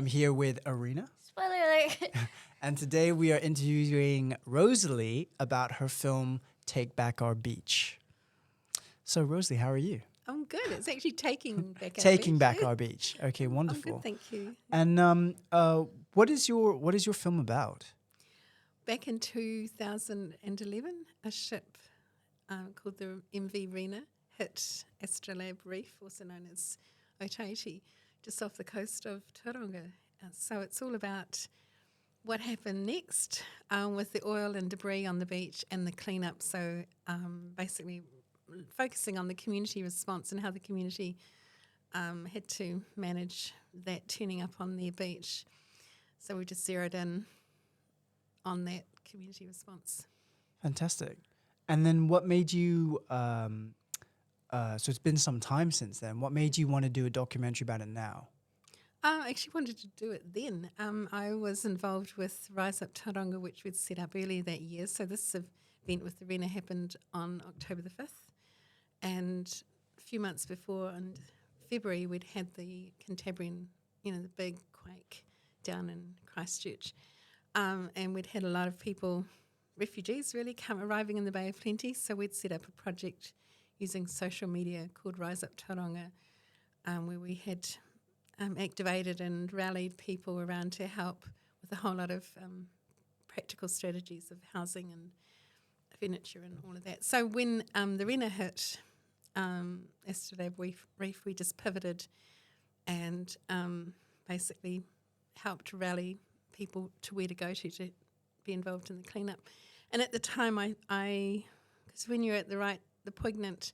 here with Erina. Spoiler alert. And today we are interviewing Rosalie about her film Take Back Our Beach. So Rosalie, how are you? I'm good. It's actually taking back our Taking beach. Back Our Beach. Okay, wonderful. I'm good, thank you. And what is your film about? Back in 2011, a ship called the MV Rena hit Astrolabe Reef, also known as Otaiti, just off the coast of Tauranga. So it's all about what happened next with the oil and debris on the beach and the cleanup. So basically focusing on the community response and how the community had to manage that turning up on their beach. So we just zeroed in on that community response. Fantastic. And then what made you, so it's been some time since then, what made you want to do a documentary about it now? I actually wanted to do it then. I was involved with Rise Up Tauranga, which we'd set up earlier that year. So this event with Erina happened on October the 5th. And a few months before, in February, we'd had the Cantabrian, the big quake down in Christchurch. And we'd had a lot of people, refugees really, arriving in the Bay of Plenty. So we'd set up a project using social media called Rise Up Tauranga, where we had activated and rallied people around to help with a whole lot of practical strategies of housing and furniture and all of that. So when the Rena hit Astrolabe Reef, we just pivoted and basically helped rally people to where to go to be involved in the cleanup. And at the time, because when you're at the poignant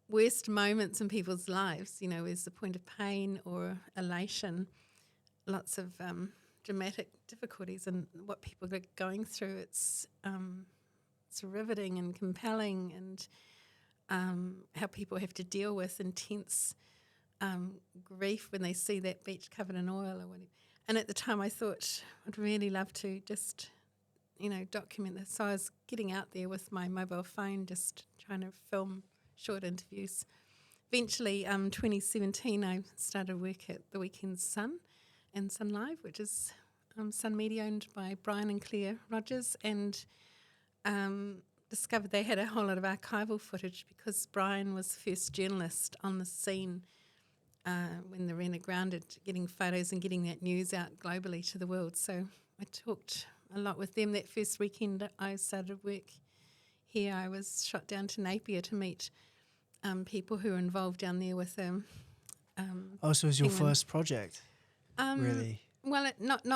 worst moments in people's lives, is the point of pain or elation, lots of dramatic difficulties and what people are going through. It's riveting and compelling, and how people have to deal with intense grief when they see that beach covered in oil or whatever. And at the time I thought I'd really love to just, document this. So I was getting out there with my mobile phone, just trying to film short interviews. Eventually, 2017, I started work at the Weekend Sun and Sun Live, which is Sun Media owned by Brian and Claire Rogers, and discovered they had a whole lot of archival footage because Brian was the first journalist on the scene when the Rena grounded, getting photos and getting that news out globally to the world. So I talked a lot with them. That first weekend I started work here, I was shot down to Napier to meet people who were involved down there with them. So it was your first project, really? Well, not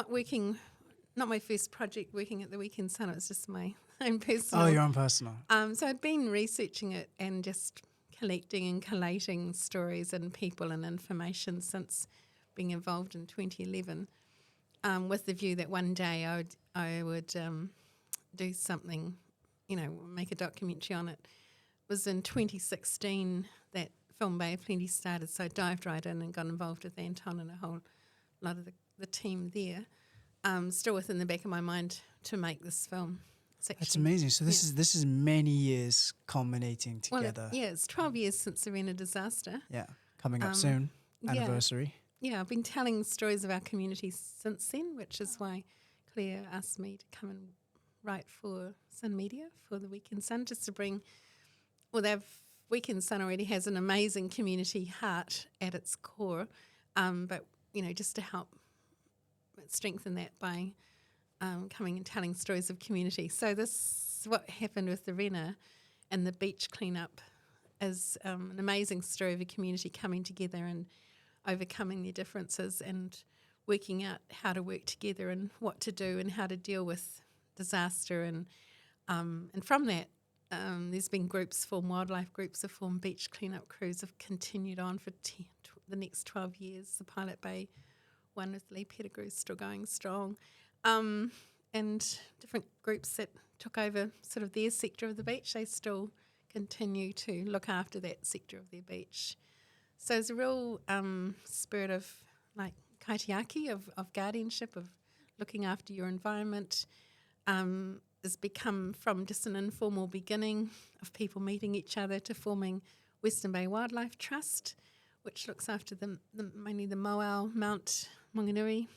my first project working at the Weekend Sun. It was just my own personal. Oh, your own personal. So I'd been researching it and just collecting and collating stories and people and information since being involved in 2011, with the view that one day I would do something, make a documentary on it. It was in 2016 that Film Bay of Plenty started, so I dived right in and got involved with Anton and a whole lot of the team there. Still within the back of my mind to make this film. That's amazing. So this is many years culminating together. Well, it's 12 years since the Rena disaster. Yeah, coming up soon, anniversary. Yeah, I've been telling stories of our community since then, which is why Claire asked me to come and write for Sun Media, for the Weekend Sun, just to bring, Weekend Sun already has an amazing community heart at its core, but, just to help strengthen that by coming and telling stories of community. So this, what happened with the Rena and the beach cleanup, is an amazing story of a community coming together and overcoming their differences and working out how to work together and what to do and how to deal with disaster. And from that, there's been groups formed, wildlife groups have formed, beach cleanup crews have continued on for the next 12 years. The Pilot Bay one with Lee Pettigrew is still going strong. And different groups that took over sort of their sector of the beach, they still continue to look after that sector of their beach. So there's a real spirit of kaitiaki, of guardianship, of looking after your environment. Has become from just an informal beginning of people meeting each other to forming Western Bay Wildlife Trust, which looks after mainly the Moao, Mount Manganui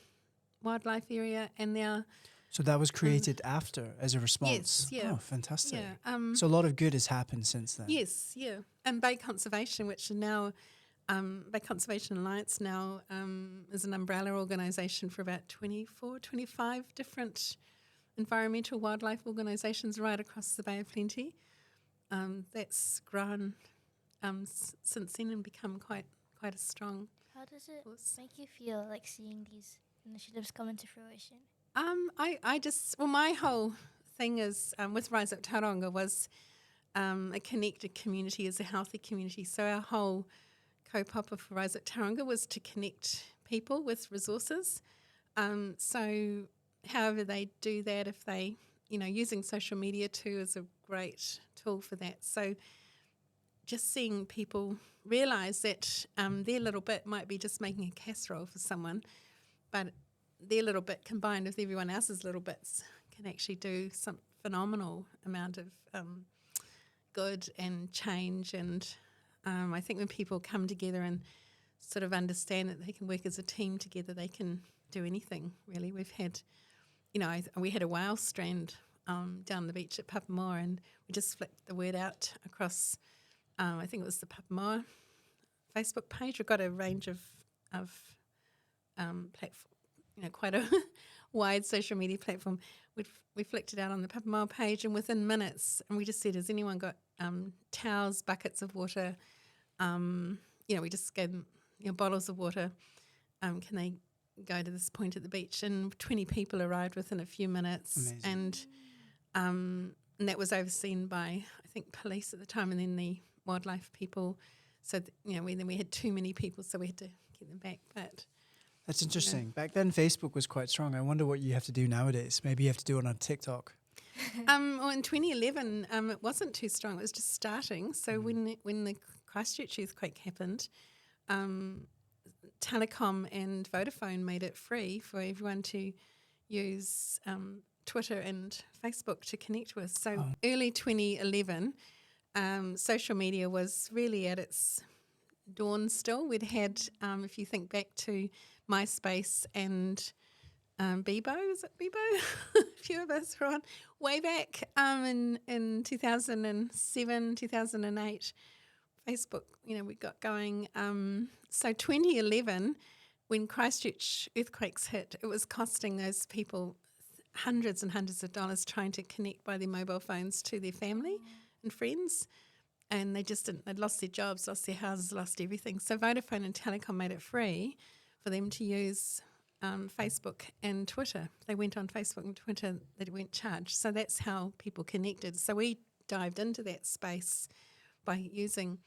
wildlife area, and now So that was created after as a response. yes, yeah, Oh, fantastic. yeah, So a lot of good has happened since then. yes, yeah, and Bay Conservation, which are now Bay Conservation Alliance now is an umbrella organisation for about 24, 25 different environmental wildlife organisations right across the Bay of Plenty. That's grown since then and become quite a strong How does it force. make you feel like seeing these initiatives come into fruition? My whole thing is with Rise Up Tauranga was a connected community is a healthy community. So our whole kaupapa for Rise Up Tauranga was to connect people with resources. So however they do that, if they, using social media too is a great tool for that. So just seeing people realise that their little bit might be just making a casserole for someone, but their little bit combined with everyone else's little bits can actually do some phenomenal amount of good and change. And I think when people come together and sort of understand that they can work as a team together, they can do anything, really. We've had, we had a whale strand down the beach at Papamoa, and we just flicked the word out across, I think it was the Papamoa Facebook page. We've got a range of platforms, quite a wide social media platform. We flicked it out on the Papamoa page, and within minutes, and we just said, has anyone got towels, buckets of water? We just gave them bottles of water. Can they go to this point at the beach? And 20 people arrived within a few minutes. Amazing. And that was overseen by, I think, police at the time, and then the wildlife people. So, we had too many people, so we had to get them back. But That's interesting. Back then, Facebook was quite strong. I wonder what you have to do nowadays. Maybe you have to do it on TikTok. well, in 2011, it wasn't too strong. It was just starting. So when the Christchurch earthquake happened, Telecom and Vodafone made it free for everyone to use Twitter and Facebook to connect with. So early 2011, social media was really at its dawn still. We'd had, if you think back to MySpace and Bebo, is it Bebo? A few of us were on way back in 2007, 2008. Facebook, we got going. So 2011, when Christchurch earthquakes hit, it was costing those people hundreds and hundreds of dollars trying to connect by their mobile phones to their family and friends. And they'd lost their jobs, lost their houses, lost everything. So Vodafone and Telecom made it free for them to use Facebook and Twitter. They went on Facebook and Twitter, they weren't charged. So that's how people connected. So we dived into that space by using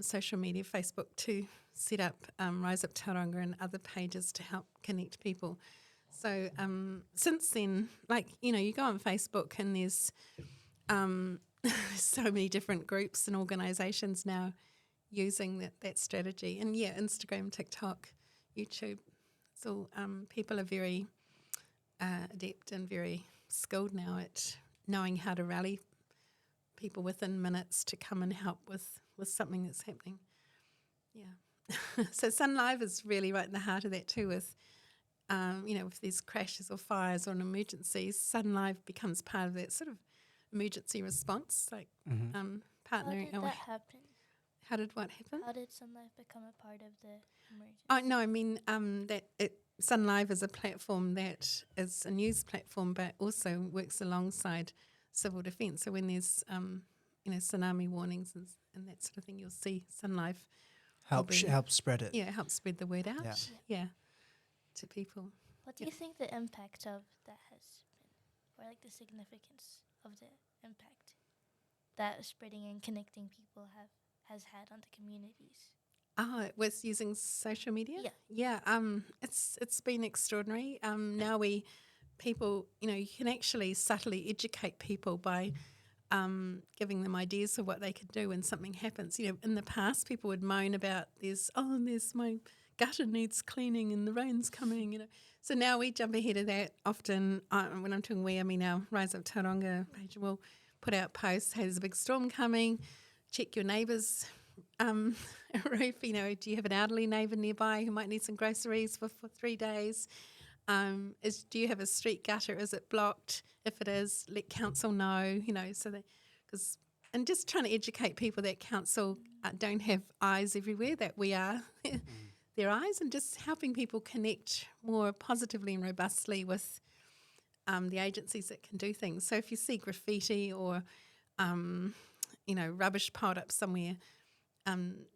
social media, Facebook, to set up Rise Up Tauranga and other pages to help connect people. So since then, you go on Facebook and there's so many different groups and organisations now using that strategy. And Instagram, TikTok, YouTube. So people are very adept and very skilled now at knowing how to rally people within minutes to come and help with something that's happening. Yeah. So Sun Live is really right in the heart of that too with, if there's crashes or fires or an emergency, Sun Live becomes part of that sort of emergency response, partnering. How did that happen? How did what happen? How did Sun Life become a part of the emergency? Oh, no, I mean Sun Live is a platform that is a news platform but also works alongside civil defence. So when there's, tsunami warnings and that sort of thing, you'll see Sun Live Help spread it. Yeah, help spread the word out. Yeah, to people. What do you think the impact of that has been, or the significance of the impact that spreading and connecting people has had on the communities? With using social media? Yeah. Yeah, it's been extraordinary. Now people, you can actually subtly educate people by giving them ideas of what they could do when something happens. In the past, people would moan about there's my gutter needs cleaning and the rain's coming, So now we jump ahead of that often. When I'm talking we, I mean our Rise Up Tauranga page will put out posts, hey, there's a big storm coming, check your neighbours' roof, do you have an elderly neighbour nearby who might need some groceries for 3 days? Do you have a street gutter? Is it blocked? If it is, let council know, so that, and just trying to educate people that council don't have eyes everywhere, that we are their eyes, and just helping people connect more positively and robustly with the agencies that can do things. So if you see graffiti or, rubbish piled up somewhere,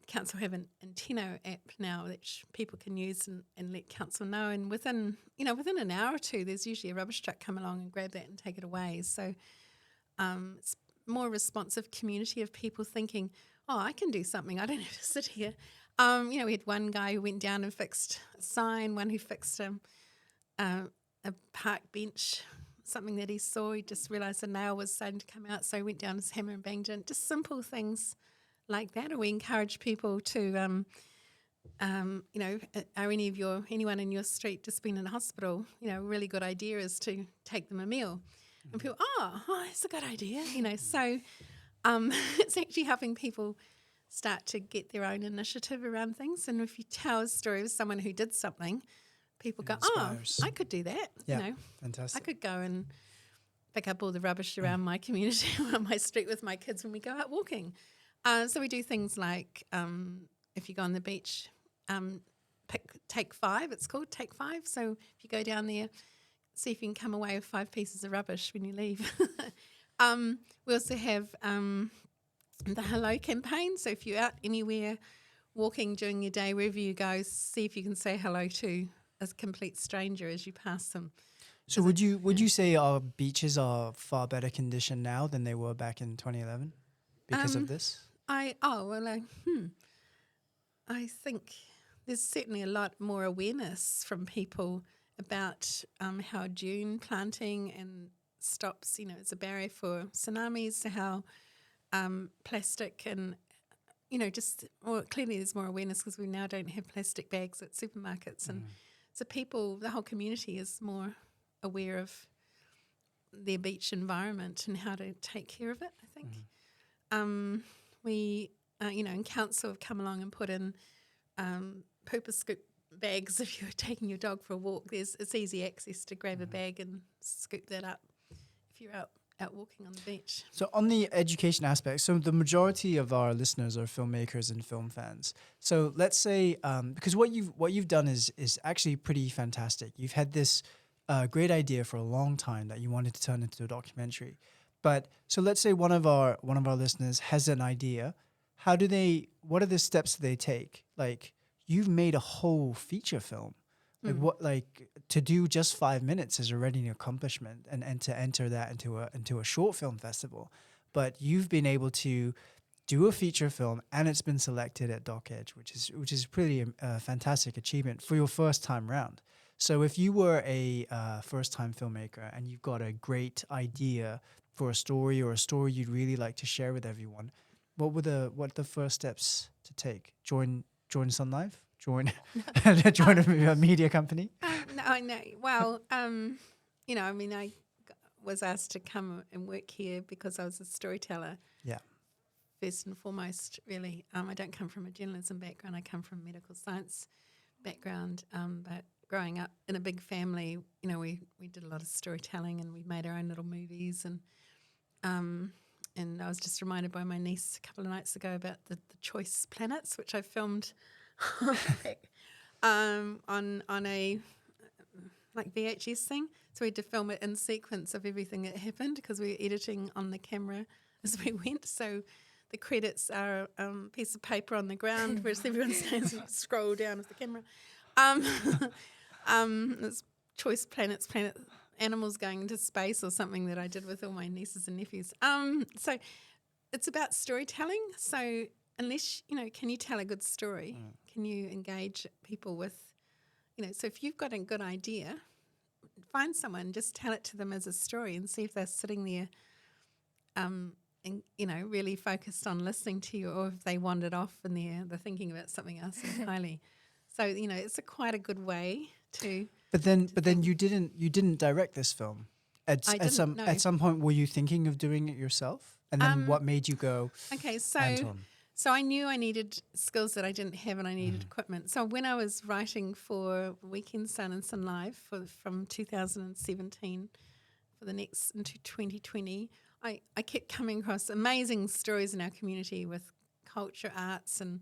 council have an Antenna app now that people can use and let council know. And within an hour or two, there's usually a rubbish truck come along and grab that and take it away. So it's more responsive community of people thinking, oh, I can do something. I don't have to sit here. We had one guy who went down and fixed a sign, one who fixed a park bench, something that he saw. He just realised a nail was starting to come out, so he went down his hammer and banged it. Just simple things like that. Or we encourage people to, are anyone in your street just been in a hospital? A really good idea is to take them a meal. And people, oh, that's a good idea. So it's actually helping people start to get their own initiative around things. And if you tell a story of someone who did something, people go, inspires. oh, I could do that. Yeah, fantastic. I could go and pick up all the rubbish around my community, on my street with my kids when we go out walking. So we do things like, if you go on the beach, take 5, it's called Take 5. So if you go down there, see if you can come away with 5 pieces of rubbish when you leave. We also have the Hello campaign. So if you're out anywhere walking during your day, wherever you go, see if you can say hello to a complete stranger as you pass them. So would you say our beaches are far better conditioned now than they were back in 2011 because of this? I think there's certainly a lot more awareness from people about how dune planting and stops, it's a barrier for tsunamis, to how plastic and, clearly there's more awareness because we now don't have plastic bags at supermarkets. And so the whole community is more aware of their beach environment and how to take care of it, I think. We, in council have come along and put in pooper scoop bags if you're taking your dog for a walk. It's easy access to grab a bag and scoop that up if you're out walking on the beach. So on the education aspect, so the majority of our listeners are filmmakers and film fans. So let's say, because what you've done is actually pretty fantastic. You've had this great idea for a long time that you wanted to turn into a documentary. But so let's say one of our listeners has an idea. What are the steps they take? Like, you've made a whole feature film. Like to do just 5 minutes is already an accomplishment, and to enter that into a short film festival. But you've been able to do a feature film, and it's been selected at Doc Edge, which is pretty fantastic achievement for your first time round. So if you were a first time filmmaker and you've got a great idea for a story, or a story you'd really like to share with everyone, what are the first steps to take? Join Sun Life? Join a media company? No. Well, I was asked to come and work here because I was a storyteller. Yeah. First and foremost, really. I don't come from a journalism background. I come from a medical science background. But growing up in a big family, we did a lot of storytelling, and we made our own little movies. And I was just reminded by my niece a couple of nights ago about the choice planets, which I filmed on a like VHS thing. So we had to film it in sequence of everything that happened because we were editing on the camera as we went. So the credits are a piece of paper on the ground, whereas everyone stands and scroll down with the camera. It's choice planets, animals going into space, or something that I did with all my nieces and nephews. So it's about storytelling. So unless, can you tell a good story? Can you engage people with, so if you've got a good idea, find someone, just tell it to them as a story and see if they're sitting there and, really focused on listening to you, or if they wandered off and they're thinking about something else entirely. So, it's quite a good way to... But then you didn't direct this film. At some point, were you thinking of doing it yourself? And then what made you go, okay, so Anton? So I knew I needed skills that I didn't have, and I needed equipment. So when I was writing for Weekend Sun and Sun Live from 2017 for the next into 2020, I kept coming across amazing stories in our community with culture, arts, and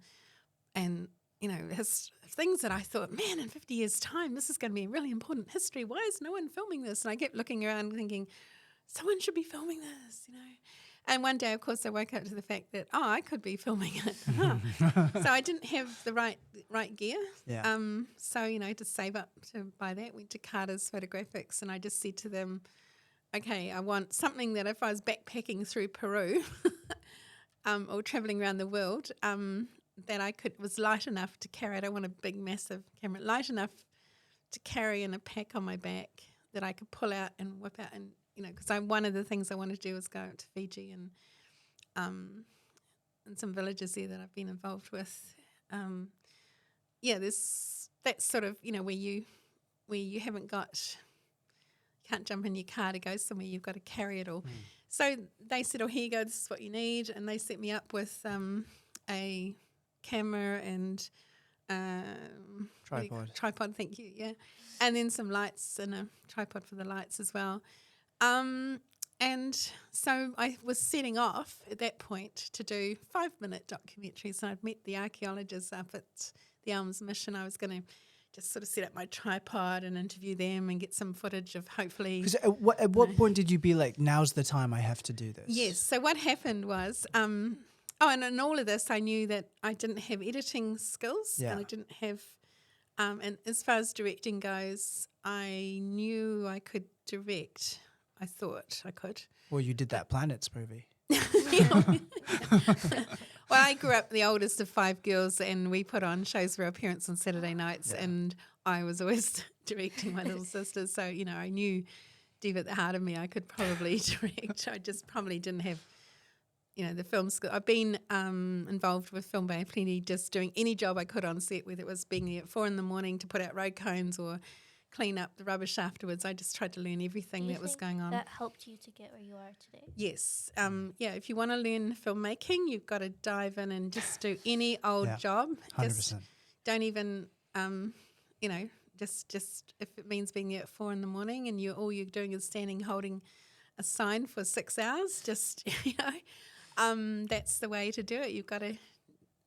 things that I thought, man, in 50 years' time, this is going to be a really important history. Why is no one filming this? And I kept looking around thinking, someone should be filming this, And one day, of course, I woke up to the fact that, I could be filming it. So I didn't have the right gear. Yeah. So, to save up to buy that, went to Carter's Photographics, and I just said to them, okay, I want something that if I was backpacking through Peru or traveling around the world, that was light enough to carry. I don't want a big, massive camera. Light enough to carry in a pack on my back that I could pull out and whip out. And, because one of the things I wanted to do was go out to Fiji and some villages there that I've been involved with. There's that sort of, where you haven't got, can't jump in your car to go somewhere, you've got to carry it all. So they said, here you go, this is what you need. And they set me up with a camera and tripod, thank you, yeah. And then some lights and a tripod for the lights as well. And so I was setting off at that point to do 5-minute documentaries, and I'd met the archaeologists up at the Elms Mission. I was going to just sort of set up my tripod and interview them and get some footage of hopefully... Because at what point did you be like, now's the time I have to do this? Yes, so what happened was... and in all of this, I knew that I didn't have editing skills, and I didn't have... and as far as directing goes, I knew I could direct. I thought I could. Well, you did that Planets movie. Well, I grew up the oldest of 5 girls, and we put on shows for our parents on Saturday nights, and I was always directing my little sisters. So, I knew deep at the heart of me I could probably direct. I just probably didn't have, the film school. I've been involved with Film Bay plenty, just doing any job I could on set, whether it was being there at 4 a.m. to put out road cones or clean up the rubbish afterwards. I just tried to learn everything that was going on. That helped you to get where you are today? Yes. If you want to learn filmmaking, you've got to dive in and just do any old job. 100%. Just don't even, just if it means being there at 4 a.m. and all you're doing is standing holding a sign for 6 hours, just, that's the way to do it. You've got to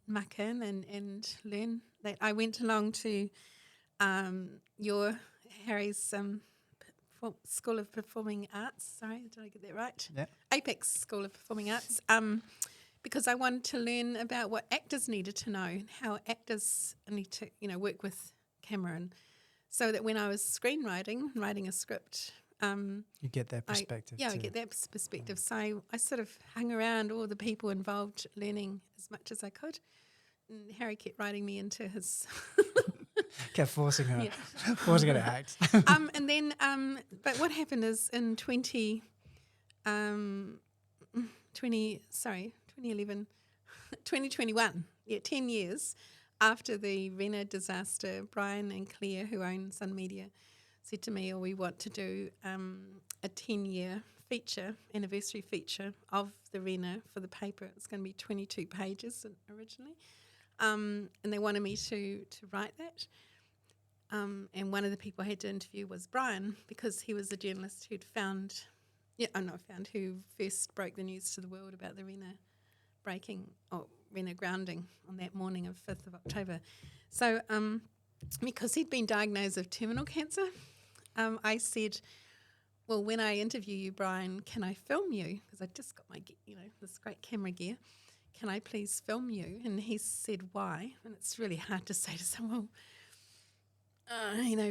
muck in and learn that. I went along to Harry's School of Performing Arts. Sorry, did I get that right? Yeah. Apex School of Performing Arts. Because I wanted to learn about what actors needed to know, and how actors need to, work with camera, and so that when I was writing a script, you get that perspective. I get that perspective. So I sort of hung around all the people involved, learning as much as I could. And Harry kept writing me into his. Kept forcing her to act. And then, but what happened is in 2021, 10 years after the Rena disaster, Brian and Claire, who own Sun Media, said to me, we want to do a 10-year anniversary feature of the Rena for the paper. It's going to be 22 pages originally. And they wanted me to write that. And one of the people I had to interview was Brian, because he was the journalist who first broke the news to the world about the Rena grounding on that morning of 5th of October. So because he'd been diagnosed with terminal cancer, I said, well, when I interview you, Brian, can I film you? Because I just got my, this great camera gear. Can I please film you? And he said, why? And it's really hard to say to someone,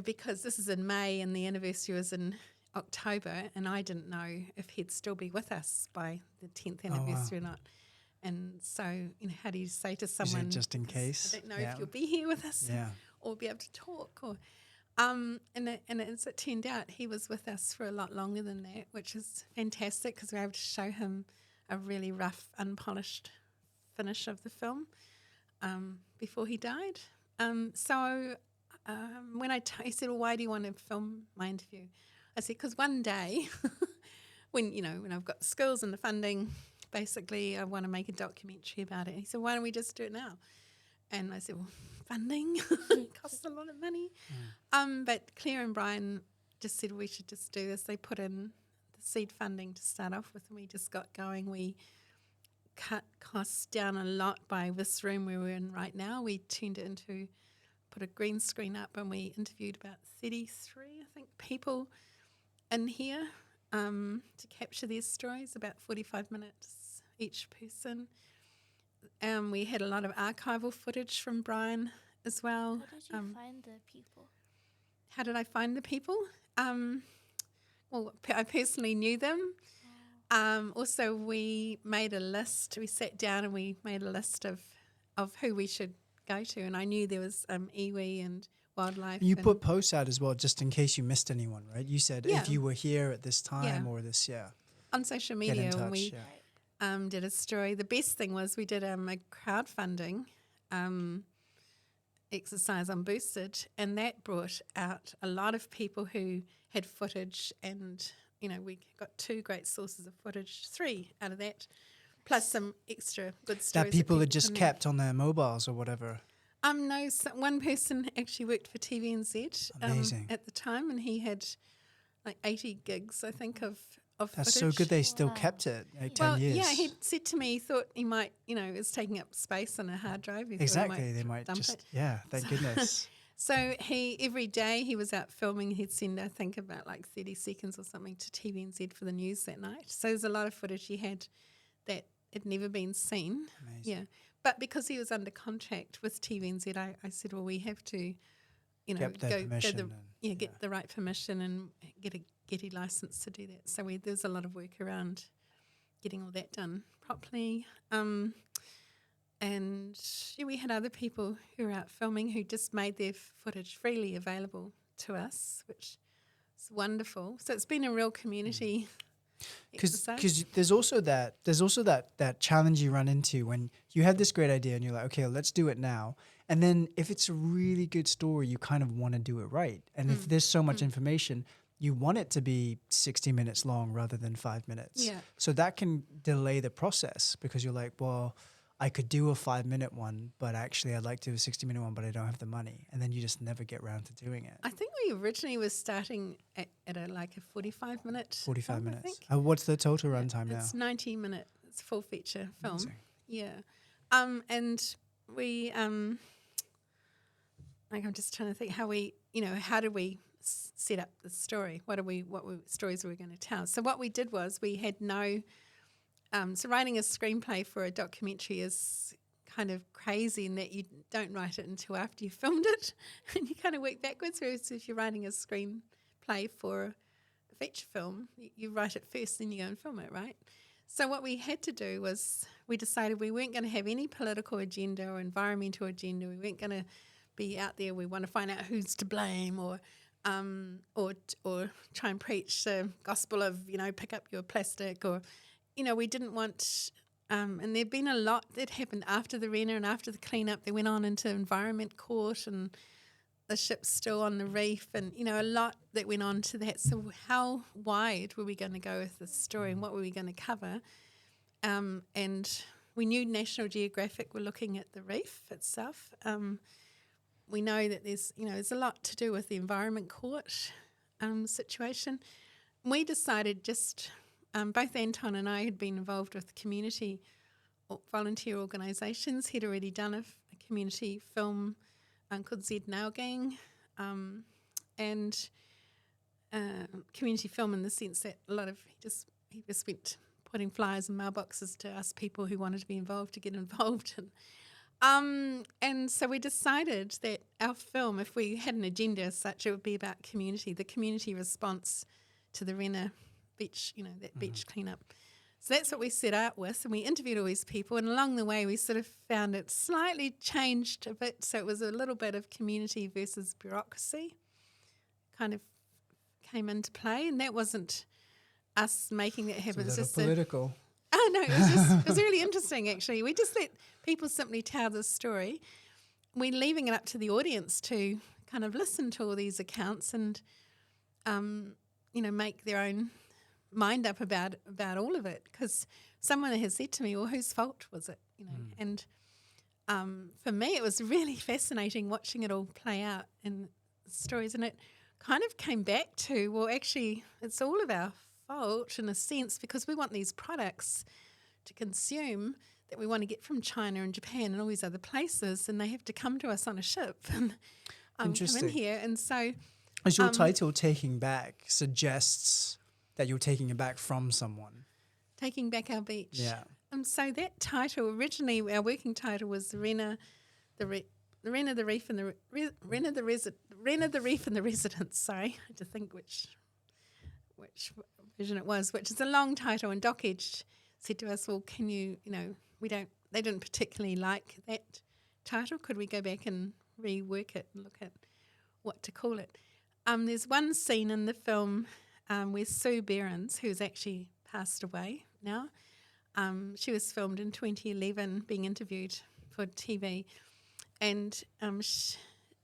because this is in May and the anniversary was in October, and I didn't know if he'd still be with us by the 10th anniversary or not. And so, how do you say to someone, just in case? I don't know if you'll be here with us or be able to talk. Or and as it turned out, he was with us for a lot longer than that, which is fantastic because we were able to show him a really rough, unpolished finish of the film before he died. So when he said, well, why do you want to film my interview? I said, because one day when I've got the skills and the funding basically, I want to make a documentary about it. He said, why don't we just do it now? And I said, well, funding costs a lot of money. But Claire and Brian just said we should just do this. They put in the seed funding to start off with, and we just got going. We cut costs down a lot by this room where we're in right now. We turned it into, put a green screen up, and we interviewed about 33, I think, people in here to capture their stories, about 45 minutes each person. We had a lot of archival footage from Brian as well. How did you find the people? How did I find the people? Well, I personally knew them. Also, we made a list. We sat down and we made a list of who we should go to. And I knew there was iwi and wildlife. You and put posts out as well, just in case you missed anyone, right? You said Yeah. if you were here at this time Yeah. or this, on social get media, in touch. and we did a story. The best thing was we did a crowdfunding exercise on Boosted, and that brought out a lot of people who had footage, and we got 2 great sources of footage, 3 out of that, plus some extra good stories That people had put just in there. kept on their mobiles or whatever. No, one person actually worked for TVNZ Amazing. at the time, and he had like 80 gigs, I think, of That's footage. so good they still Wow. kept it, 10 Well, years. yeah, he said to me he thought he might, it's taking up space on a hard drive. He thought he Exactly, they might dump just, it. thank goodness. So every day he was out filming. He'd send, I think, about like 30 seconds or something to TVNZ for the news that night. So there's a lot of footage he had that had never been seen. Amazing. Yeah. But because he was under contract with TVNZ, I said, well, we have to, Get their permission get the right permission and get a Getty license to do that. So there's a lot of work around getting all that done properly. And we had other people who were out filming who just made their footage freely available to us, which is wonderful. So it's been a real community exercise. Because there's also that challenge you run into when you have this great idea and you're like, okay, let's do it now. And then if it's a really good story, you kind of want to do it right. And if there's so much information, you want it to be 60 minutes long rather than 5 minutes. Yeah. So that can delay the process because you're like, well, I could do a 5-minute one, but actually I'd like to do a 60-minute one, but I don't have the money. And then you just never get around to doing it. I think we originally were starting at a 45-minute 45 film, I minutes. think. What's the total runtime now? It's 90 minutes. It's a full feature film. Amazing. Yeah. And we, I'm just trying to think how did we set up the story? What stories were we going to tell? So what we did was we had so writing a screenplay for a documentary is kind of crazy in that you don't write it until after you filmed it, and you kind of work backwards. Whereas if you're writing a screenplay for a feature film, you write it first, then you go and film it, right? So what we had to do was we decided we weren't going to have any political agenda or environmental agenda. We weren't going to be out there. We want to find out who's to blame or try and preach the gospel of pick up your plastic or. We didn't want, and there'd been a lot that happened after the Rena and after the cleanup. They went on into Environment Court and the ship's still on the reef and, a lot that went on to that. So how wide were we going to go with this story and what were we going to cover? And we knew National Geographic were looking at the reef itself. We know that there's a lot to do with the Environment Court situation. We decided both Anton and I had been involved with community or volunteer organisations. He'd already done a community film called Z Now Gang, and community film in the sense that he just went putting flyers in mailboxes to ask people who wanted to be involved to get involved. And so we decided that our film, if we had an agenda as such, it would be about community, the community response to the Rena beach, that beach cleanup. So that's what we set out with, and we interviewed all these people, and along the way we sort of found it slightly changed a bit, so it was a little bit of community versus bureaucracy kind of came into play, and that wasn't us making that happen. It's a just little political. Oh no, it was really interesting actually. We just let people simply tell the story. We're leaving it up to the audience to kind of listen to all these accounts and, make their own mind up about all of it, because someone has said to me, well, whose fault was it? And for me, it was really fascinating watching it all play out in stories, and it kind of came back to, well, actually, it's all of our fault in a sense, because we want these products to consume that we want to get from China and Japan and all these other places, and they have to come to us on a ship and come in here. And so, as your title, Taking Back, suggests that you're taking it back from someone. Taking Back Our Beach. Yeah. So that title, originally our working title was Rena, the Reef and the Residents. Sorry, I had to think which version it was, which is a long title. And Doc Edge said to us, well, can you, they didn't particularly like that title. Could we go back and rework it and look at what to call it? There's one scene in the film where Sue Behrens, who's actually passed away now, she was filmed in 2011, being interviewed for TV, and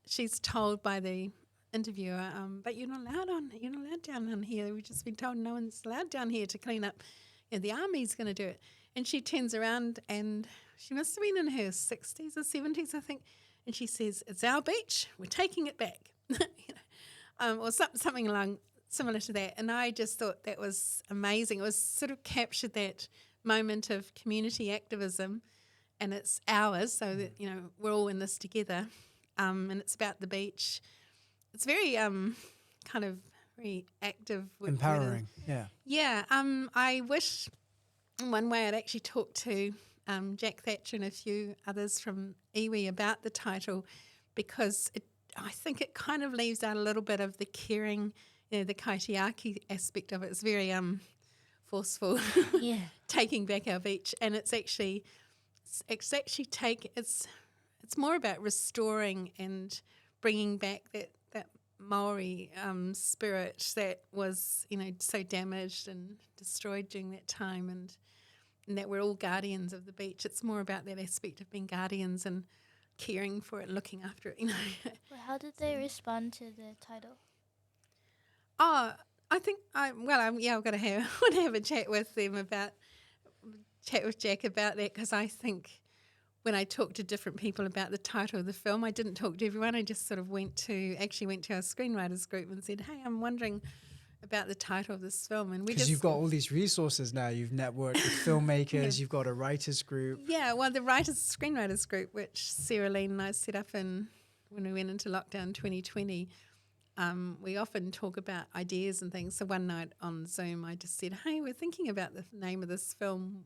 she's told by the interviewer, but you're not allowed down on here. We've just been told no one's allowed down here to clean up. The army's going to do it. And she turns around, and she must have been in her 60s or 70s, I think, and she says, "It's our beach. We're taking it back," or something along similar to that. And I just thought that was amazing. It was sort of captured that moment of community activism, and it's ours, so that we're all in this together. And it's about the beach. It's very kind of very active, empowering. Yeah. I wish in one way I'd actually talked to Jack Thatcher and a few others from iwi about the title, because I think it kind of leaves out a little bit of the caring, the kaitiaki aspect of it. It's very forceful, taking back our beach, and it's more about restoring and bringing back that Maori spirit that was so damaged and destroyed during that time, and that we're all guardians of the beach. It's more about that aspect of being guardians and caring for it, looking after it. Well, how did they respond to the title? Oh, I think I've got to have a chat with Jack about that, because I think when I talked to different people about the title of the film, I didn't talk to everyone. I just sort of went to our screenwriters group and said, "Hey, I'm wondering about the title of this film." And because you've got all these resources now. You've networked with filmmakers. You've got a writers group. Yeah, well, the screenwriters group, which Sarah Leen and I set up when we went into lockdown 2020. We often talk about ideas and things. So one night on Zoom, I just said, "Hey, we're thinking about the name of this film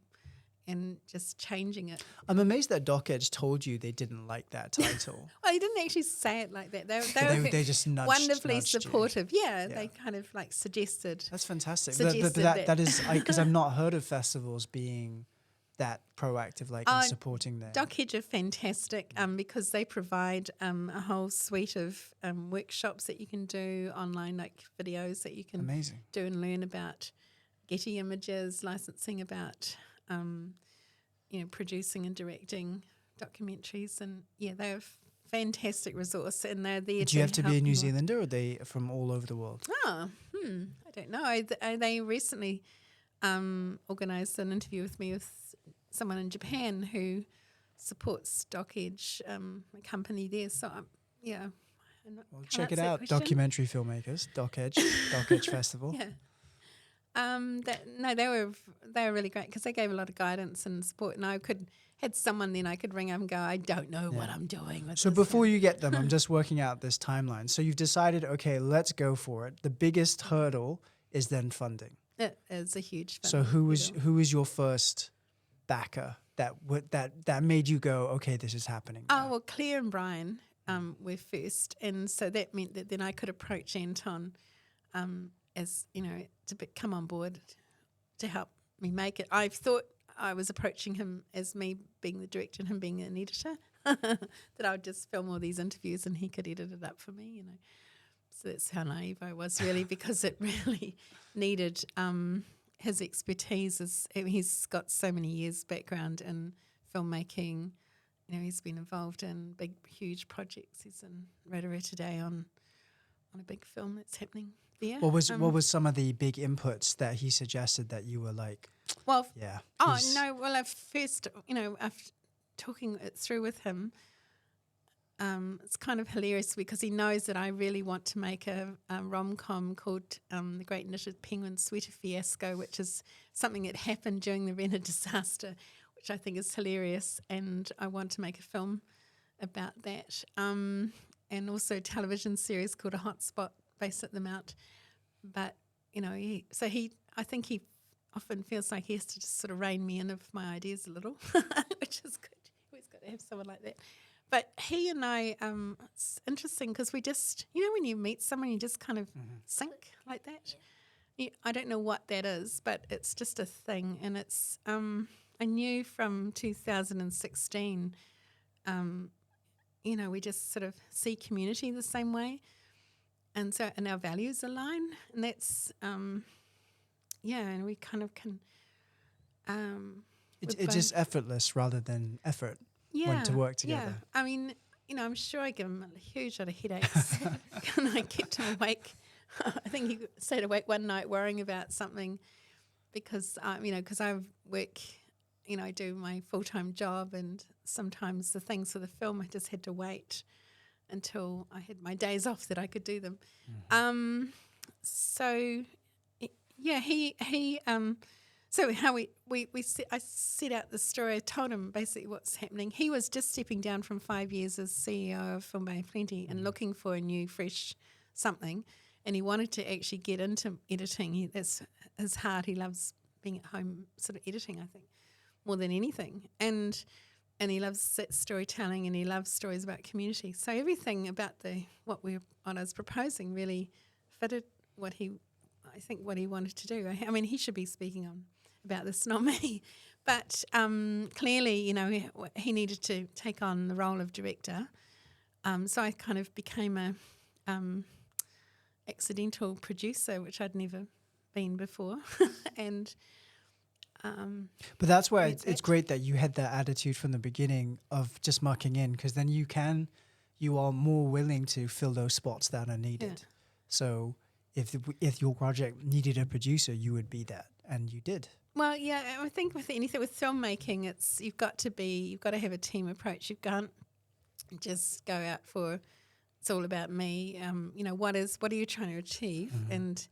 and just changing it." I'm amazed that Doc Edge told you they didn't like that title. Well, he didn't actually say it like that. They just nudged supportive. you. Yeah, they kind of suggested. That's fantastic. Suggested that is, because I've not heard of festivals being that proactive, in supporting them. Doc Edge are fantastic because they provide a whole suite of workshops that you can do online, like videos that you can do and learn about Getty Images, licensing, about producing and directing documentaries, and they're a fantastic resource, and they're there. Do you have to be a New Zealander, or are they from all over the world? I don't know. They recently organised an interview with me with someone in Japan who supports Doc Edge, a company there. So Well, check it out, documentary filmmakers, Doc Edge Festival. Yeah. They were really great, because they gave a lot of guidance and support, and I had someone then I could ring up and go, "I don't know what I'm doing with So this." before you get them, I'm just working out this timeline. So you've decided, okay, let's go for it. The biggest hurdle is then funding. It is a huge So who was your first backer that made you go, okay, this is happening now? Oh, well, Claire and Brian were first, and so that meant that then I could approach Anton as to come on board to help me make it. I thought I was approaching him as me being the director and him being an editor, that I would just film all these interviews and he could edit it up for me, So that's how naive I was, really, because it really needed his expertise. He's got so many years background in filmmaking. He's been involved in big, huge projects. He's in Rotorua today on a big film that's happening there. What was some of the big inputs that he suggested that you were like, Well, yeah? After talking it through with him, it's kind of hilarious because he knows that I really want to make a rom-com called The Great Knitted Penguin Sweater Fiasco, which is something that happened during the Rena disaster, which I think is hilarious, and I want to make a film about that, and also a television series called A Hotspot based at the Mount. But, I think he often feels like he has to just sort of rein me in of my ideas a little, which is good. Always got to have someone like that. But he and I, it's interesting because we just, when you meet someone, you just kind of sync like that. I don't know what that is, but it's just a thing. And it's, I knew from 2016, we just sort of see community the same way. And our values align. And that's, and we kind of can. It's just effortless rather than effort. When to work together. Yeah. I mean, I'm sure I give him a huge lot of headaches. And I kept him awake. I think he stayed awake one night worrying about something because I work, I do my full-time job, and sometimes the things for the film I just had to wait until I had my days off that I could do them. Mm-hmm. So how I set out the story. I told him basically what's happening. He was just stepping down from 5 years as CEO of Film Bay Plenty and looking for a new, fresh something. And he wanted to actually get into editing. That's his heart. He loves being at home, sort of editing, I think, more than anything. And he loves storytelling, and he loves stories about community. So everything about what I was proposing really fitted what he wanted to do. I mean, he should be speaking on about this, not me. But clearly, he needed to take on the role of director. So I kind of became a accidental producer, which I'd never been before. And but that's why it's great that you had that attitude from the beginning of just mucking in, because then you are more willing to fill those spots that are needed. Yeah. So if your project needed a producer, you would be that, and you did. Well, yeah, I think with filmmaking, you've got to have a team approach. You can't just go out for it's all about me. What are you trying to achieve, and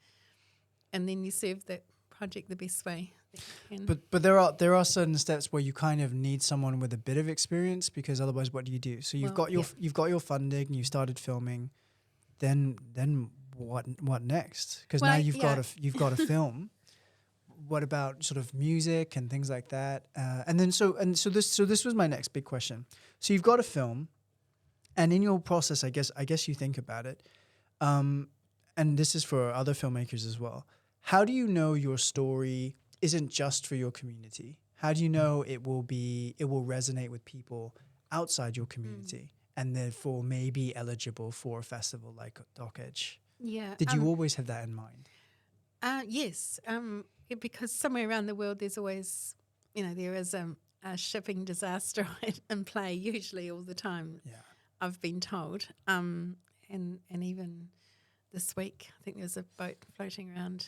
then you serve that project the best way that you can. But there are certain steps where you kind of need someone with a bit of experience, because otherwise, what do you do? So you've got your funding, you started filming, then what next? Because now you've got a film. What about sort of music and things like that? So this was my next big question. So you've got a film, and in your process, I guess you think about it, and this is for other filmmakers as well. How do you know your story isn't just for your community? How do you know it will resonate with people outside your community, and therefore maybe eligible for a festival like Doc Edge? Yeah. Did you always have that in mind? Yes. Because somewhere around the world, there's always, there is a shipping disaster in play, usually all the time. Yeah. I've been told. And even this week, I think there's a boat floating around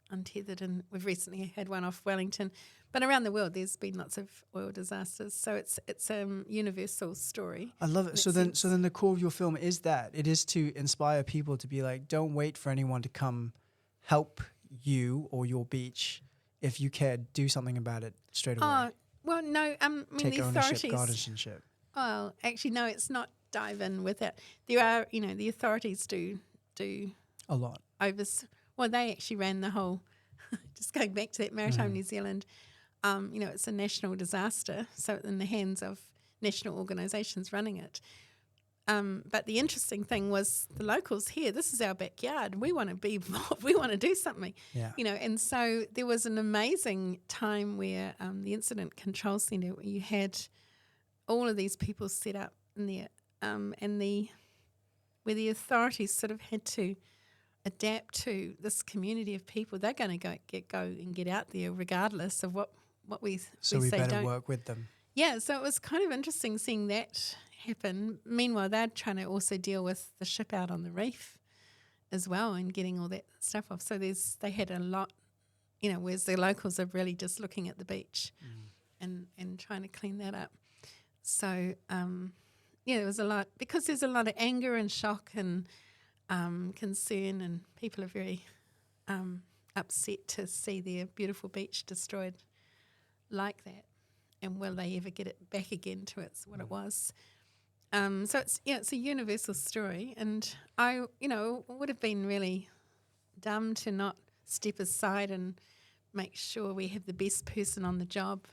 untethered, and we've recently had one off Wellington. But around the world, there's been lots of oil disasters, so it's a universal story. I love it. So then the core of your film is that it is to inspire people to be like, don't wait for anyone to come help you or your beach. If you care, do something about it straight away. Oh well, no. Take the ownership, authorities. guardianship. Oh, actually, no. It's not dive in with it. There are, the authorities do a lot. They actually ran the whole. Just going back to that Maritime New Zealand. It's a national disaster, so it's in the hands of national organisations running it. But the interesting thing was the locals here, this is our backyard. We want to be involved. We want to do something. Yeah. And so there was an amazing time where the Incident Control Centre, where you had all of these people set up in there, where the authorities sort of had to adapt to this community of people. They're going to go and get out there regardless of what we so we we say better don't. work with them. Yeah, so it was kind of interesting seeing that happen. Meanwhile, they're trying to also deal with the ship out on the reef as well, and getting all that stuff off. So they had a lot, whereas the locals are really just looking at the beach and trying to clean that up. So, there was a lot, because there's a lot of anger and shock and concern, and people are very upset to see their beautiful beach destroyed like that. And will they ever get it back again to what it was? So it's a universal story, and I would have been really dumb to not step aside and make sure we have the best person on the job.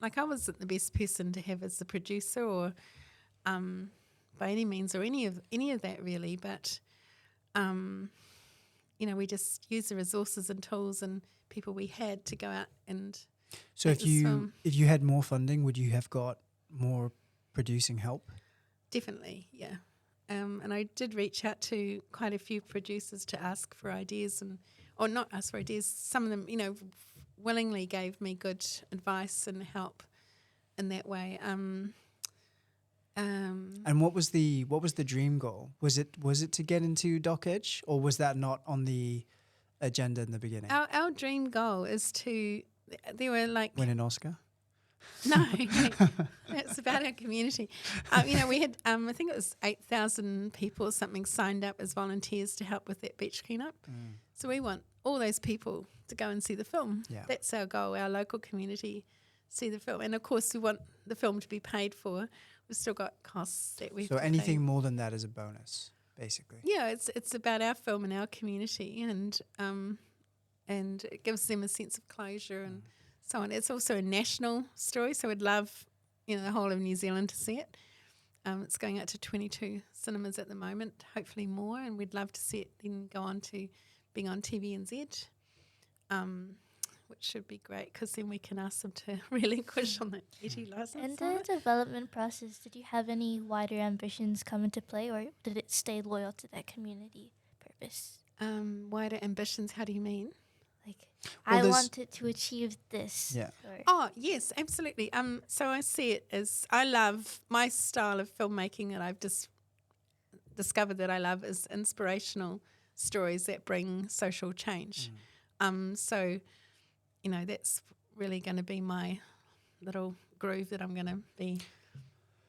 I wasn't the best person to have as the producer, or by any means, or any of that really, but we just use the resources and tools and people we had to go out and. So if you had more funding, would you have got more producing help? Definitely, yeah. And I did reach out to quite a few producers to ask for ideas, or not ask for ideas. Some of them, willingly gave me good advice and help in that way. And what was the dream goal? Was it to get into Doc Edge, or was that not on the agenda in the beginning? Our dream goal is to. There were win an Oscar. No, it's about our community. We had, I think it was 8,000 people or something signed up as volunteers to help with that beach cleanup. So we want all those people to go and see the film. Yeah. That's our goal, our local community see the film. And of course we want the film to be paid for. We've still got costs that we have So to anything pay. more than that is a bonus, basically. Yeah, it's about our film and our community, and it gives them a sense of closure and so on. It's also a national story, so we'd love the whole of New Zealand to see it. It's going out to 22 cinemas at the moment, hopefully more, and we'd love to see it then go on to being on TVNZ, which should be great, because then we can ask them to relinquish on the ET license. In the development process, did you have any wider ambitions come into play, or did it stay loyal to that community purpose? Wider ambitions, how do you mean? I wanted to achieve this. Yeah. Oh, yes, absolutely. So I see it as, I love my style of filmmaking that I've just discovered that I love is inspirational stories that bring social change. So, that's really going to be my little groove that I'm going to be.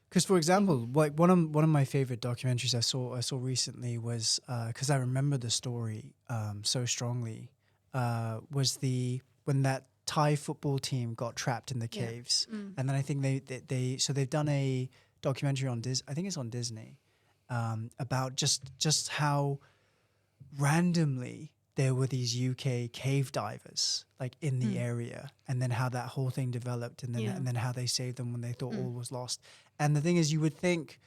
Because, for example, one of my favorite documentaries I saw recently was, because I remember the story so strongly, was when that Thai football team got trapped in the caves, and then I think they've done a documentary on I think it's on Disney, about just how randomly there were these UK cave divers in the area, and then how that whole thing developed, and then how they saved them when they thought all was lost. And the thing is, you would think,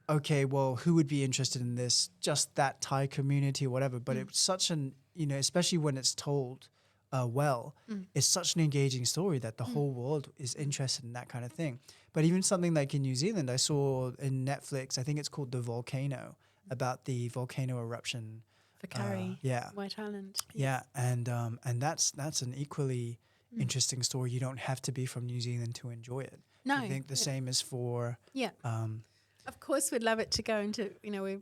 okay, well, who would be interested in this? Just that Thai community or whatever. But it's such an, especially when it's told well, it's such an engaging story that the whole world is interested in that kind of thing. But even something like in New Zealand, I saw in Netflix, I think it's called The Volcano, about the volcano eruption. Vakari, White Island. Yeah, and that's an equally interesting story. You don't have to be from New Zealand to enjoy it. No. I think the same is for... Of course, we'd love it to go into, we're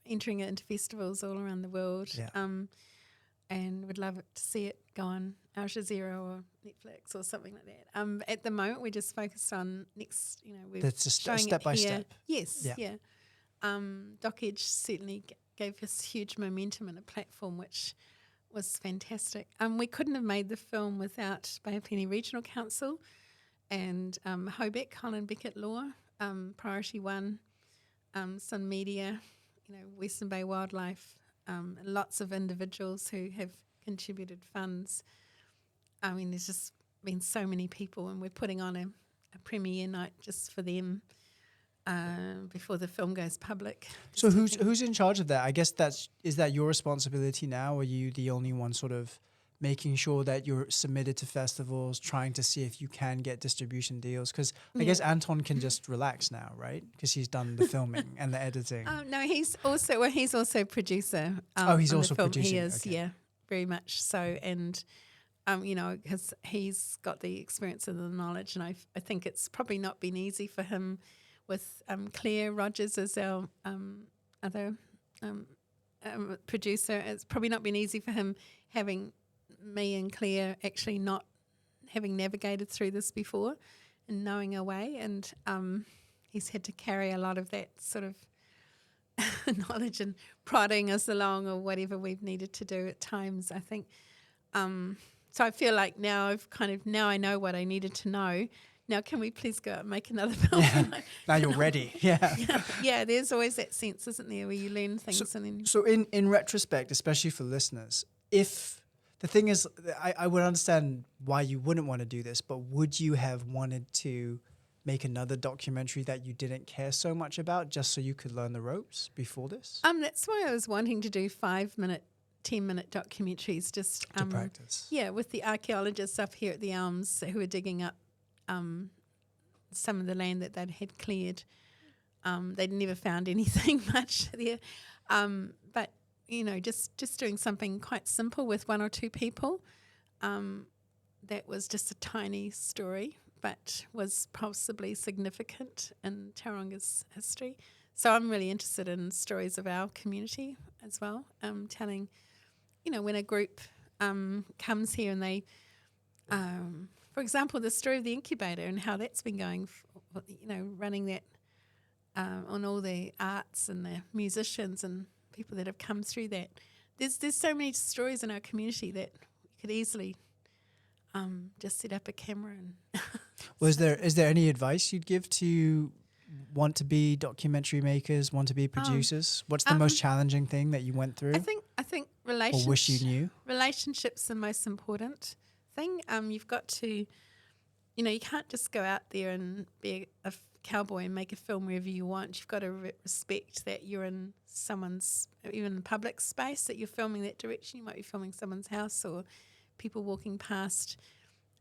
entering it into festivals all around the world. Yeah. And we'd love it to see it go on Al Jazeera or Netflix or something like that. At the moment, we're just focused on next, we're That's a showing step it by here. step. Yes, Yeah. Doc Edge certainly gave us huge momentum and a platform, which was fantastic. We couldn't have made the film without Bay of Plenty Regional Council and Hobeck, Holland Beckett Law, Priority One, Sun Media, Western Bay Wildlife, and lots of individuals who have contributed funds. I mean, there's just been so many people, and we're putting on a premiere night just for them before the film goes public. So who's in charge of that? I guess is that your responsibility now? Are you the only one sort of making sure that you're submitted to festivals, trying to see if you can get distribution deals? Because I guess Anton can just relax now, right? Because he's done the filming and the editing. No, he's also producer. He's on also the film. producing. He is, okay. very much so. And because he's got the experience and the knowledge, and I think it's probably not been easy for him with Claire Rogers as our other producer. It's probably not been easy for him having me and Claire actually not having navigated through this before and knowing our way. And he's had to carry a lot of that sort of knowledge and prodding us along or whatever we've needed to do at times, I think. So I feel like now I know what I needed to know. Now can we please go out and make another film? Yeah. Now you're ready. Yeah. Yeah, there's always that sense, isn't there, where you learn things and then... So in retrospect, especially for listeners, if the thing is, I would understand why you wouldn't want to do this, but would you have wanted to make another documentary that you didn't care so much about just so you could learn the ropes before this? That's why I was wanting to do 5-minute, 10-minute documentaries just... to practice. Yeah, with the archaeologists up here at the Elms who were digging up some of the land that they'd had cleared. They'd never found anything much there. But, you know, just doing something quite simple with 1 or 2 people. That was just a tiny story, but was possibly significant in Tauranga's history. So I'm really interested in stories of our community as well, telling, you know, when a group comes here and they... for example, the story of the incubator and how that's been going, you know, running that on all the arts and the musicians and people that have come through that. There's so many stories in our community that we could easily just set up a camera and... Is there any advice you'd give to want to be documentary makers, want to be producers? What's the most challenging thing that you went through? I think relationships... Or wish you knew? Relationships are the most important thing. You've got to, you know, you can't just go out there and be a cowboy and make a film wherever you want. You've got to respect that you're in someone's, even public space, that you're filming that direction. You might be filming someone's house or people walking past.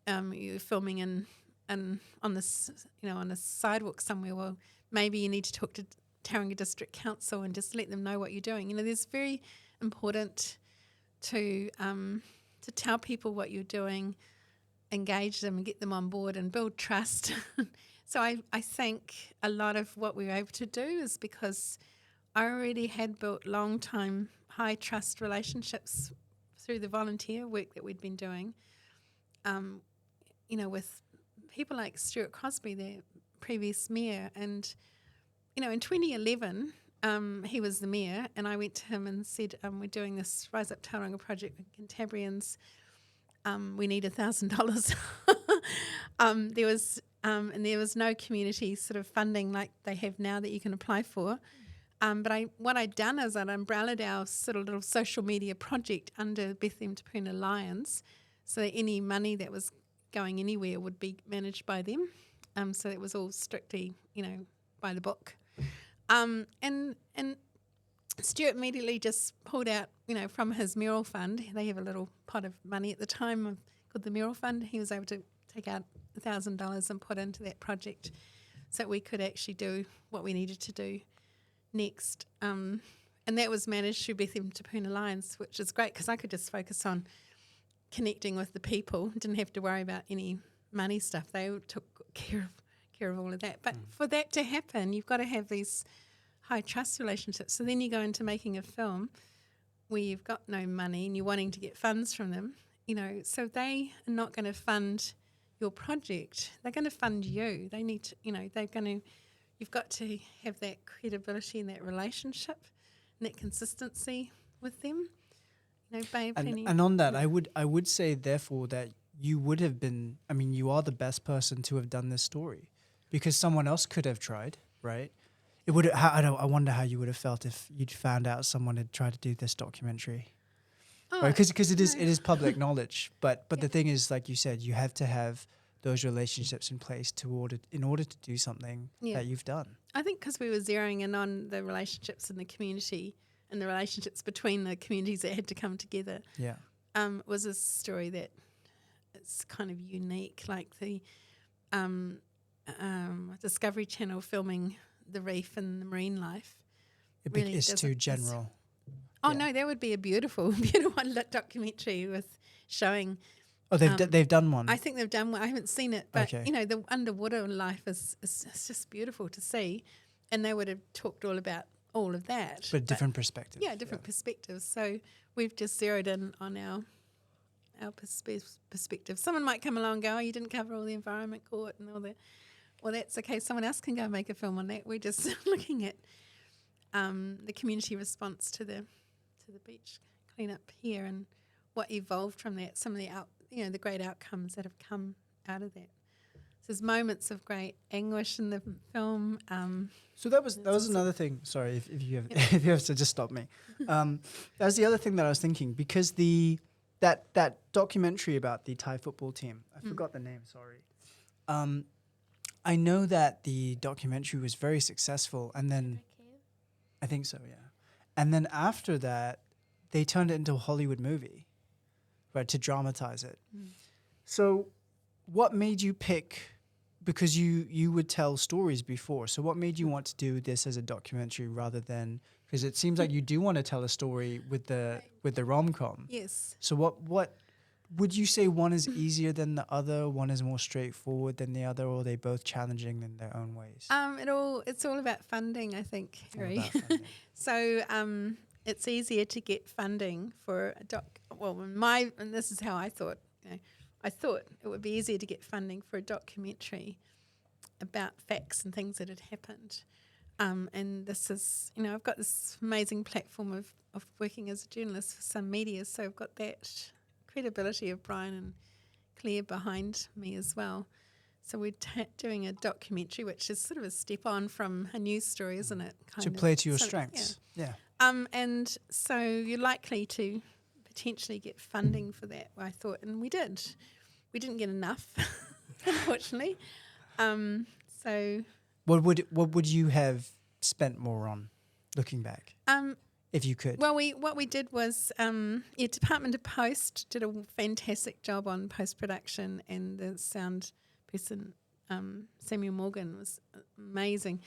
You're filming in on this, you know, on a sidewalk somewhere. Well, maybe you need to talk to Tauranga District Council and just let them know what you're doing. You know, there's very important to tell people what you're doing, engage them and get them on board and build trust. So I think a lot of what we were able to do is because I already had built long-time high trust relationships through the volunteer work that we'd been doing, you know, with people like Stuart Crosby, the previous mayor. And, you know, in 2011, he was the mayor, and I went to him and said, we're doing this Rise Up Tauranga project with Cantabrians. We need $1,000. There was no community sort of funding like they have now that you can apply for. But what I'd done is I'd umbrellaed our sort of little social media project under Bethlehem Te Puna Lions, so that any money that was going anywhere would be managed by them. So it was all strictly, you know, by the book. And Stuart immediately just pulled out, you know, from his mural fund. They have a little pot of money at the time called the mural fund. He was able to take out $1,000 and put into that project so that we could actually do what we needed to do next. And that was managed through Bethlehem Te Puna Lions, which is great because I could just focus on connecting with the people, didn't have to worry about any money stuff. They took care of all of that. But for that to happen, you've got to have these high trust relationships. So then you go into making a film where you've got no money and you're wanting to get funds from them, you know, so they are not going to fund your project. They're going to fund you. They need to, you know, you've got to have that credibility and that relationship and that consistency with them. You know, babe. And on that, I would say, therefore, that you would have been, I mean, you are the best person to have done this story because someone else could have tried, right? It would. I wonder how you would have felt if you'd found out someone had tried to do this documentary. Oh, right? Because it is public knowledge. But the thing is, like you said, you have to have those relationships in place in order to do something that you've done. I think because we were zeroing in on the relationships in the community and the relationships between the communities that had to come together. Yeah. Was a story that it's kind of unique, like the Discovery Channel filming the reef and the marine life. It's too general. No, that would be a beautiful, beautiful lit documentary with showing. Oh, they've done one. I think they've done one. I haven't seen it, but you know, the underwater life is just beautiful to see. And they would have talked all about all of that. But different perspectives. Yeah, different perspectives. So we've just zeroed in on our perspective. Someone might come along and go, oh, you didn't cover all the environment court and all that. Well, that's okay. Someone else can go and make a film on that. We're just looking at the community response to the beach cleanup here and what evolved from that. Some of the great outcomes that have come out of that. So there's moments of great anguish in the film. So that was another thing. Sorry, if you have if you have to just stop me. That was the other thing that I was thinking, because that documentary about the Thai football team, I forgot the name. Sorry. I know that the documentary was very successful, and then I think so, yeah. And then after that, they turned it into a Hollywood movie, right, to dramatize it. So what made you pick, because you would tell stories before, so what made you want to do this as a documentary rather than, because it seems like you do want to tell a story with the rom-com. Yes. So what would you say, one is easier than the other, one is more straightforward than the other, or are they both challenging in their own ways? It's all about funding, I think, Harry. Funding. So it's easier to get funding for a doc. Well, and this is how I thought. I thought it would be easier to get funding for a documentary about facts and things that had happened. And this is, I've got this amazing platform of working as a journalist for some media, so I've got that credibility of Brian and Claire behind me as well. So we're doing a documentary, which is sort of a step on from a news story, isn't it? To play to your strengths. Yeah. And so you're likely to potentially get funding for that, I thought, and we did. We didn't get enough, unfortunately. So what would you have spent more on, looking back? If you could. Well, what we did was, Department of Post did a fantastic job on post-production, and the sound person, Samuel Morgan, was amazing.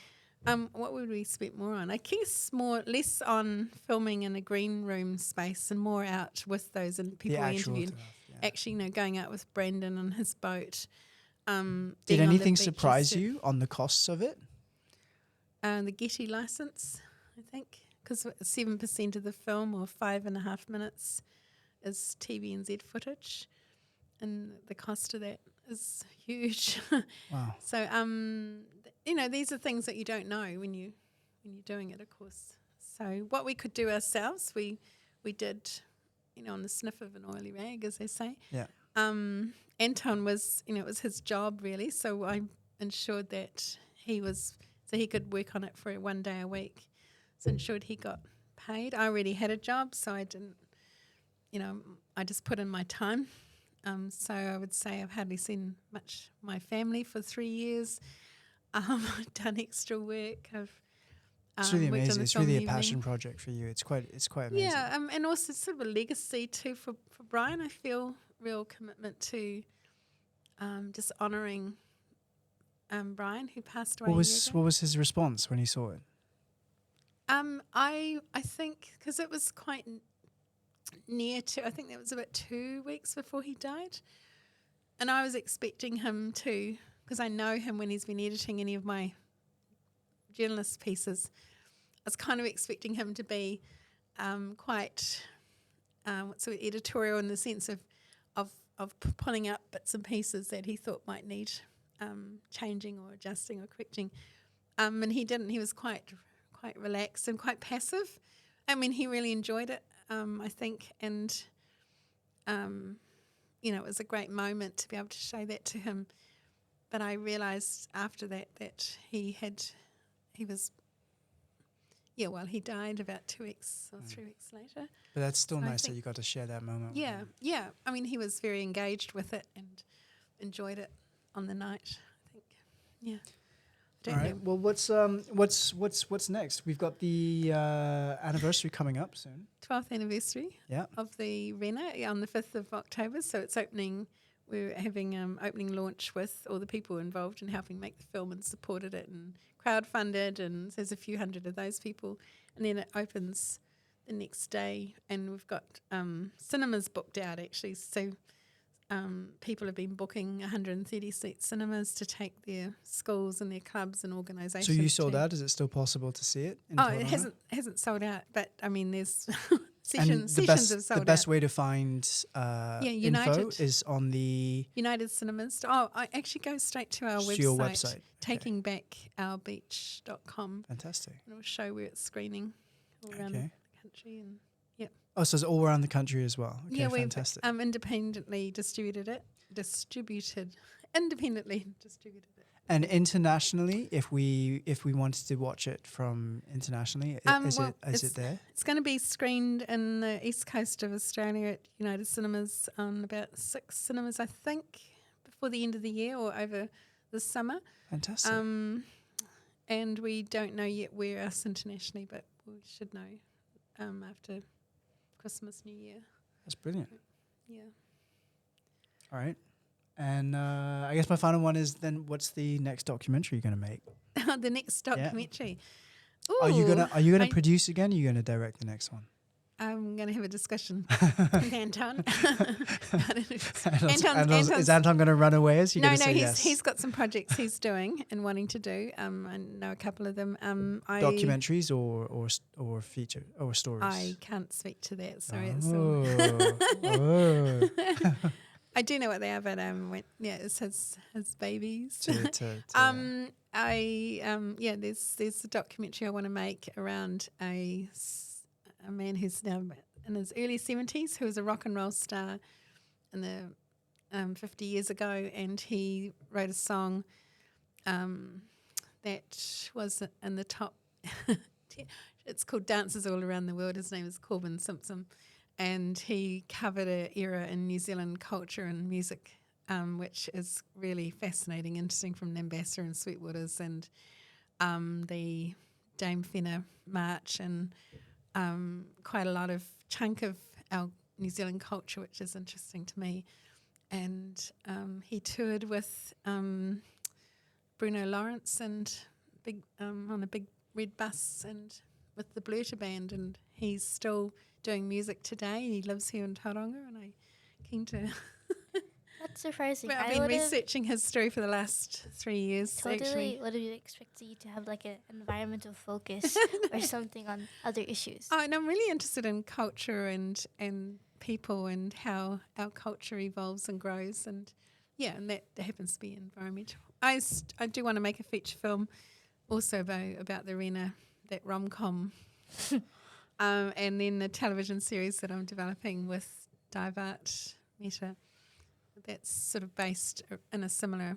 What would we spend more on? I guess less on filming in a green room space and more out with those and people we interviewed. Stuff, yeah. Actually, going out with Brandon on his boat. Did anything surprise you on the costs of it? The Getty license, I think. Because 7% of the film, or 5.5 minutes, is TVNZ footage, and the cost of that is huge. Wow. So, these are things that you don't know when you're doing it, of course. So, what we could do ourselves, we did, on the sniff of an oily rag, as they say. Yeah. Anton was, it was his job really. So I ensured that so he could work on it for 1 day a week. So ensured he got paid. I already had a job, so I didn't, I just put in my time. So I would say I've hardly seen much my family for 3 years. I've done extra work. It's really amazing. It's really a passion project for you. It's quite amazing. Yeah, and also sort of a legacy too for Brian. I feel real commitment to just honouring Brian, who passed away. What was his response when he saw it? I think because it was quite near to, I think that was about 2 weeks before he died, and I was expecting him to, because I know him when he's been editing any of my journalist pieces. I was kind of expecting him to be quite editorial in the sense of pulling up bits and pieces that he thought might need changing or adjusting or correcting, and he didn't. He was quite relaxed and quite passive. I mean, he really enjoyed it, I think, and it was a great moment to be able to show that to him. But I realised after that he died about 2 weeks or 3 weeks later. But that's still nice that you got to share that moment. Yeah, yeah. I mean, he was very engaged with it and enjoyed it on the night, I think. Yeah. All right. Well, what's next? We've got the anniversary coming up soon. 12th anniversary of the Rena on the 5th of October. So it's opening. We're having opening launch with all the people involved in helping make the film and supported it and crowdfunded, and there's a few hundred of those people. And then it opens the next day, and we've got cinemas booked out actually. So people have been booking 130-seat cinemas to take their schools and their clubs and organisations. So you sold out? Is it still possible to see it? In Oh, Tauranga? it hasn't sold out, but I mean, there's And sessions have sold the best out. way to find info United. is on the United Cinemas. Oh, I actually go straight to our website, your website. takingbackourbeach.com. Fantastic. And it'll show where it's screening all around Okay. the country. And Oh, so it's all around the country as well. Okay, yeah, we've fantastic. independently independently distributed it. And internationally, if we wanted to watch it from internationally, is it there? It's going to be screened in the east coast of Australia at United Cinemas on about 6 cinemas, I think, before the end of the year or over the summer. Fantastic. And we don't know yet where else internationally, but we should know after Christmas, New Year. That's brilliant. Yeah. All right. And I guess my final one is then, what's the next documentary you're going to make? The next documentary. Are you gonna I- produce again? Or are you going to direct the next one? I'm going to have a discussion with Anton. Is Anton going to run away? Is he No, going to say he's yes? he's got some projects he's doing and wanting to do. I know a couple of them. Documentaries or feature or stories? I can't speak to that. Sorry. Oh. I do know what they are, but it's his babies. To There's a documentary I want to make around a man who's now in his early 70s, who was a rock and roll star in the 50 years ago, and he wrote a song that was in the top. It's called Dances All Around the World. His name is Corbin Simpson, and he covered an era in New Zealand culture and music, which is really fascinating, interesting, from Nambassa and Sweetwaters and the Dame Whena March and quite a lot of chunk of our New Zealand culture, which is interesting to me. And he toured with Bruno Lawrence and on a big red bus and with the Blurter Band, and he's still doing music today. He lives here in Tauranga, and I'm keen to. That's surprising. Well, I've been researching his story for the last 3 years. Totally actually. would have expected you to have like an environmental focus or something on other issues. Oh, and I'm really interested in culture and people and how our culture evolves and grows, and that happens to be environmental. I do want to make a feature film also about the Rena, that rom-com, and then the television series that I'm developing with Divart Meta. That's sort of based in a similar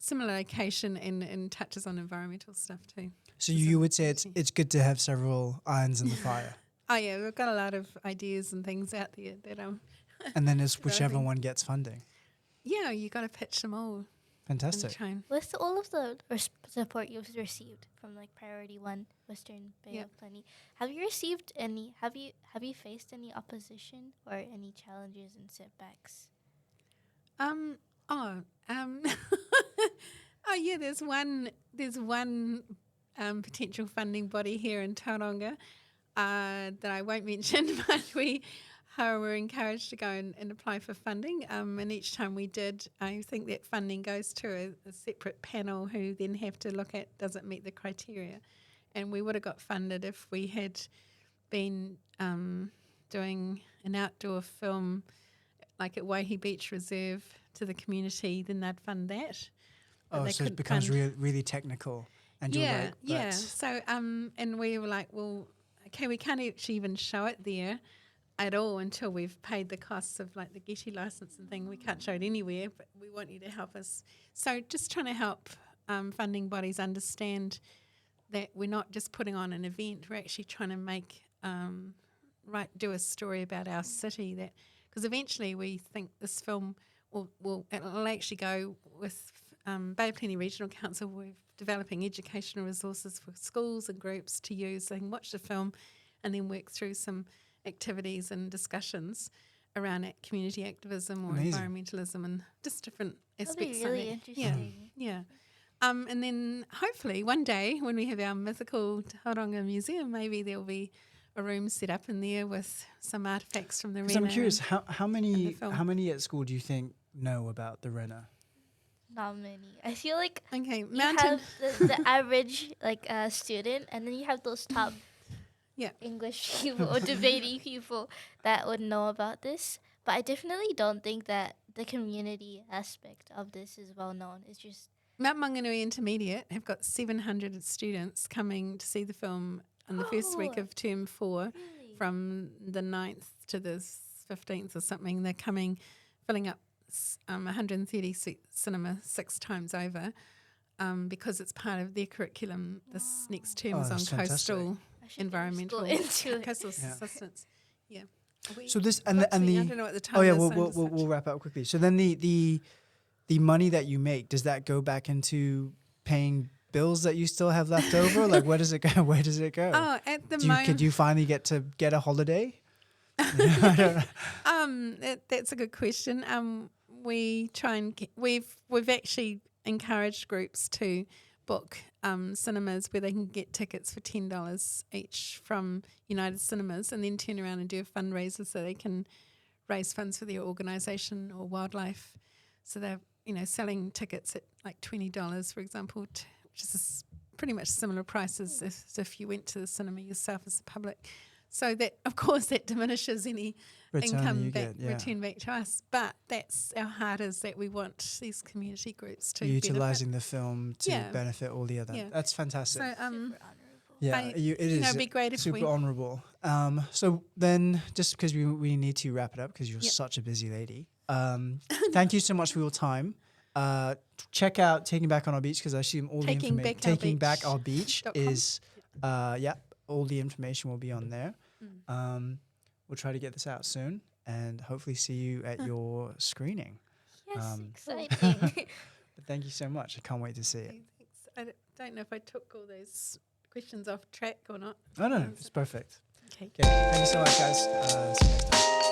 location and touches on environmental stuff too. So you would say it's good to have several irons in the fire. Oh yeah, we've got a lot of ideas and things out there that And then it's whichever one gets funding. Yeah, you got to pitch them all. Fantastic. And try and With all of the support you've received from like Priority 1, Western Bay of Plenty, have you received any? Have you faced any opposition or any challenges and setbacks? There's one potential funding body here in Tauranga that I won't mention, but we were encouraged to go and apply for funding, and each time we did, I think that funding goes to a separate panel who then have to look at does it meet the criteria, and we would have got funded if we had been doing an outdoor film like at Waihi Beach Reserve to the community, then they'd fund that. Oh, so it becomes really technical. And you're right. Yeah. So, and we were like, well, okay, we can't actually even show it there at all until we've paid the costs of like the Getty license and thing. We can't show it anywhere, but we want you to help us. So just trying to help funding bodies understand that we're not just putting on an event, we're actually trying to make, do a story about our city, that because eventually we think this film will actually go with Bay of Plenty Regional Council. We're developing educational resources for schools and groups to use. They can watch the film and then work through some activities and discussions around community activism or environmentalism and just different aspects. That'd be really interesting. Yeah. And then hopefully one day when we have our mythical Tauranga Museum, maybe there'll be a room set up in there with some artifacts from the Rena. Because I'm curious, how many film. at school do you think know about the Rena? Not many. I feel like Okay, you Mountain. have the average like student, and then you have those top Yeah. English people or debating people that would know about this. But I definitely don't think that the community aspect of this is well known. It's just Mount Maunganui Intermediate have got 700 students coming to see the film on the first week Oh, of term 4 really from the 9th to the 15th or something. They're coming, filling up 130 seat cinema 6 times over because it's part of their curriculum. This next term Oh, is on that's fantastic. coastal I should get environmental school into it. coastal Yeah. sustenance. Yeah. So this and the I don't know what the time oh yeah, is. we'll so I'm we'll, just we'll, we'll wrap up quickly. So then the money that you make, does that go back into paying bills that you still have left over? Like where does it go? Where does it go? Oh, at the Could moment, you finally get a holiday? that's a good question. We try and we've actually encouraged groups to book cinemas where they can get tickets for $10 each from United Cinemas, and then turn around and do a fundraiser so they can raise funds for their organisation or wildlife. So they're selling tickets at like $20, for example, which is pretty much similar price as if you went to the cinema yourself as the public. So that, of course, that diminishes any Return income you back, get, yeah. return back to us. But that's our heart, is that we want these community groups to Utilising the film to Yeah. benefit all the other. Yeah. That's fantastic. So Super honorable. Yeah, I- it is it'd be great if super we- honourable. So then, just because we need to wrap it up because you're Yep. such a busy lady. Thank you so much for your time. Check out Taking Back on Our Beach because I assume all Taking the information. Back Our Taking Back Our Beach .com. is all the information will be on there. We'll try to get this out soon and hopefully see you at your screening. Yes, But exciting. thank you so much. I can't wait to see it. Okay, thanks. I don't know if I took all those questions off track or not. No, it's perfect. Okay. Okay, thank you so much, guys. See you next time.